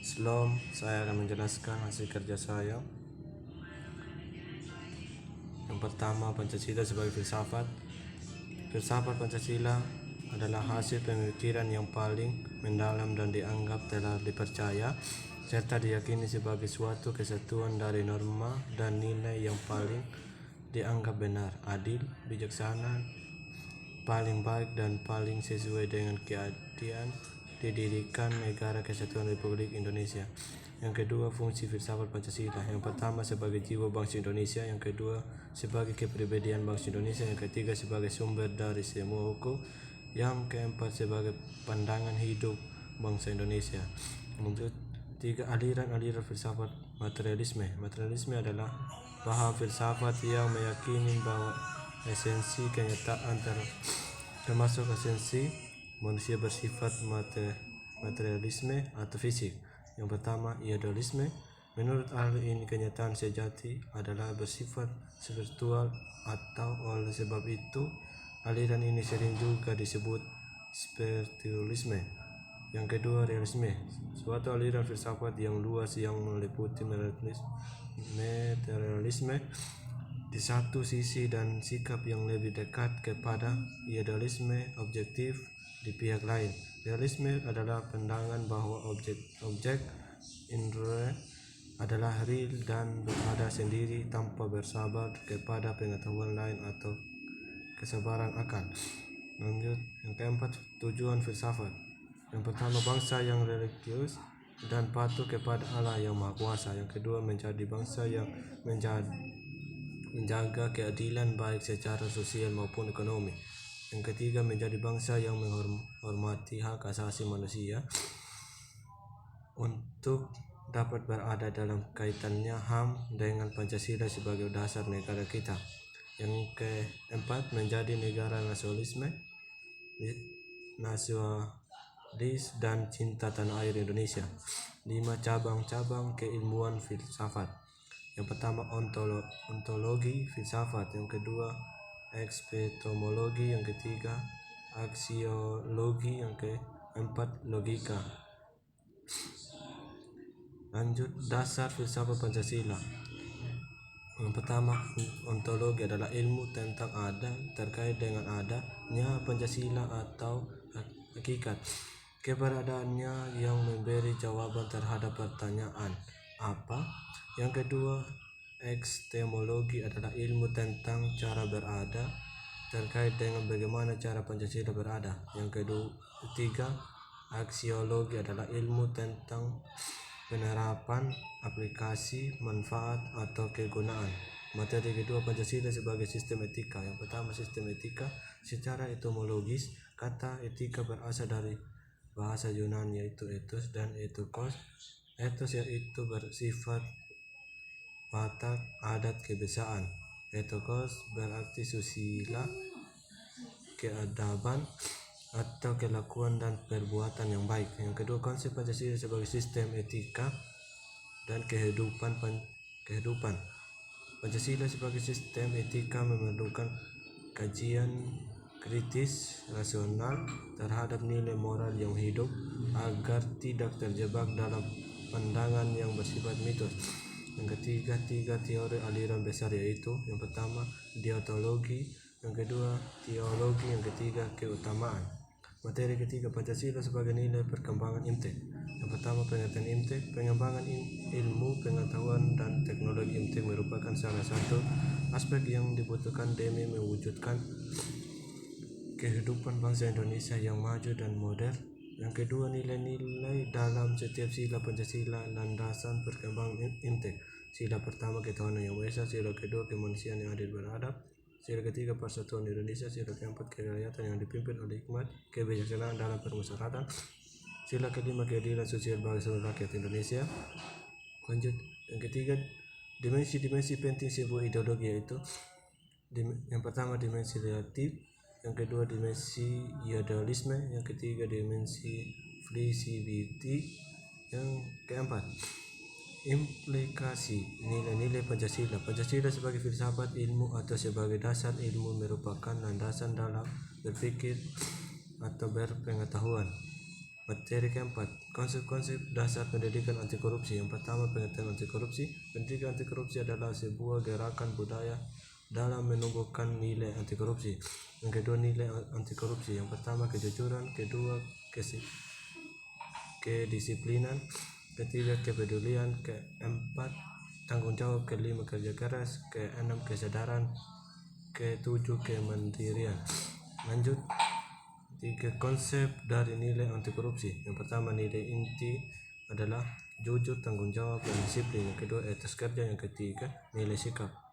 Shalom, saya akan menjelaskan hasil kerja saya. Yang pertama, Pancasila sebagai filsafat. Filsafat Pancasila adalah hasil pemikiran yang paling mendalam dan dianggap telah dipercaya serta diyakini sebagai suatu kesatuan dari norma dan nilai yang paling dianggap benar, adil, bijaksana, paling baik dan paling sesuai dengan keadilan didirikan Negara Kesatuan Republik Indonesia. Yang kedua, fungsi filsafat Pancasila. Yang pertama, sebagai jiwa bangsa Indonesia. Yang kedua, sebagai kepribadian bangsa Indonesia. Yang ketiga, sebagai sumber dari semua hukum. Yang keempat, sebagai pandangan hidup bangsa Indonesia. Menurut tiga, aliran filsafat materialisme. Materialisme adalah paham filsafat yang meyakini bahwa esensi kenyataan termasuk esensi manusia bersifat materialisme atau fisik. Yang pertama, idealisme. Menurut ahli ini, kenyataan sejati adalah bersifat spiritual atau oleh sebab itu aliran ini sering juga disebut spiritualisme. Yang kedua, realisme. Suatu aliran filsafat yang luas yang meliputi materialisme di satu sisi dan sikap yang lebih dekat kepada idealisme objektif di pihak lain. Realisme adalah pandangan bahwa objek indera adalah real dan berada sendiri tanpa bersabar kepada pengetahuan lain atau kesabaran akal. Lanjut, yang keempat, tujuan filsafat. Yang pertama, bangsa yang religius dan patuh kepada Allah yang Maha Kuasa. Yang kedua, menjadi bangsa yang menjaga keadilan baik secara sosial maupun ekonomi. Yang ketiga, menjadi bangsa yang menghormati hak asasi manusia untuk dapat berada dalam kaitannya HAM dengan Pancasila sebagai dasar negara kita. Yang keempat, menjadi negara nasionalis dan cinta tanah air Indonesia. 5 cabang-cabang keilmuan filsafat. Yang pertama, ontologi filsafat. Yang kedua, epistemologi. Yang ketiga, aksiologi. Yang keempat, logika. Lanjut, dasar filsafat Pancasila. Yang pertama, ontologi adalah ilmu tentang ada terkait dengan adanya Pancasila atau hakikat keberadaannya yang memberi jawaban terhadap pertanyaan apa. Yang kedua, epistemologi adalah ilmu tentang cara berada terkait dengan bagaimana cara Pancasila berada. Yang ketiga, aksiologi adalah ilmu tentang penerapan, aplikasi, manfaat, atau kegunaan. Materi kedua, Pancasila sebagai sistem etika. Yang pertama, sistem etika secara etimologis. Kata etika berasal dari bahasa Yunani yaitu ethos dan ethikos. Ethos yaitu bersifat watak, adat, kebiasaan. Ethikos berarti susila, keadaban, atau kelakuan dan perbuatan yang baik. Yang kedua, konsep Pancasila sebagai sistem etika dan kehidupan. Pancasila sebagai sistem etika memerlukan kajian kritis rasional terhadap nilai moral yang hidup agar tidak terjebak dalam pandangan yang bersifat mitos. Yang ketiga, 3 teori aliran besar yaitu yang pertama, deontologi. Yang kedua, teologi. Yang ketiga, keutamaan. Materi ketiga, Pancasila sebagai nilai perkembangan IMTEK. Yang pertama, pengertian IMTEK. Pengembangan ilmu pengetahuan dan teknologi IMTEK merupakan salah satu aspek yang dibutuhkan demi mewujudkan kehidupan bangsa Indonesia yang maju dan modern. Yang kedua, nilai-nilai dalam setiap sila Pancasila landasan perkembangan IMTEK. Sila pertama, ketuhanan yang Maha Esa. Sila kedua, kemanusiaan yang adil beradab. Sila ketiga, persatuan Indonesia. Sila keempat, kerakyatan yang dipimpin oleh hikmat kebijaksanaan dalam permusyawaratan. Sila kelima, keadilan sosial bagi seluruh rakyat Indonesia. Lanjut, yang ketiga, dimensi-dimensi penting sebuah ideologi yaitu yang pertama, dimensi relatif. Yang kedua, dimensi idealisme. Yang ketiga, dimensi fleksibilitas. Yang keempat, implikasi nilai-nilai Pancasila. Pancasila sebagai filsafat ilmu atau sebagai dasar ilmu merupakan landasan dalam berpikir atau berpengetahuan. Materi keempat, konsep-konsep dasar pendidikan anti korupsi. Yang pertama, pengertian anti korupsi. Pendidikan anti korupsi adalah sebuah gerakan budaya dalam menumbuhkan nilai anti korupsi. Yang kedua, nilai anti korupsi. Yang pertama, kejujuran. Kedua, kedisiplinan. Ketiga, kepedulian. Keempat, tanggung jawab. Kelima, kerja keras. Keenam, kesadaran. Ketujuh, kemandirian. Lanjut. 3 konsep dari nilai anti korupsi. Yang pertama, nilai inti adalah jujur, tanggung jawab, dan disiplin. Yang kedua, etos kerja. Yang ketiga, nilai sikap.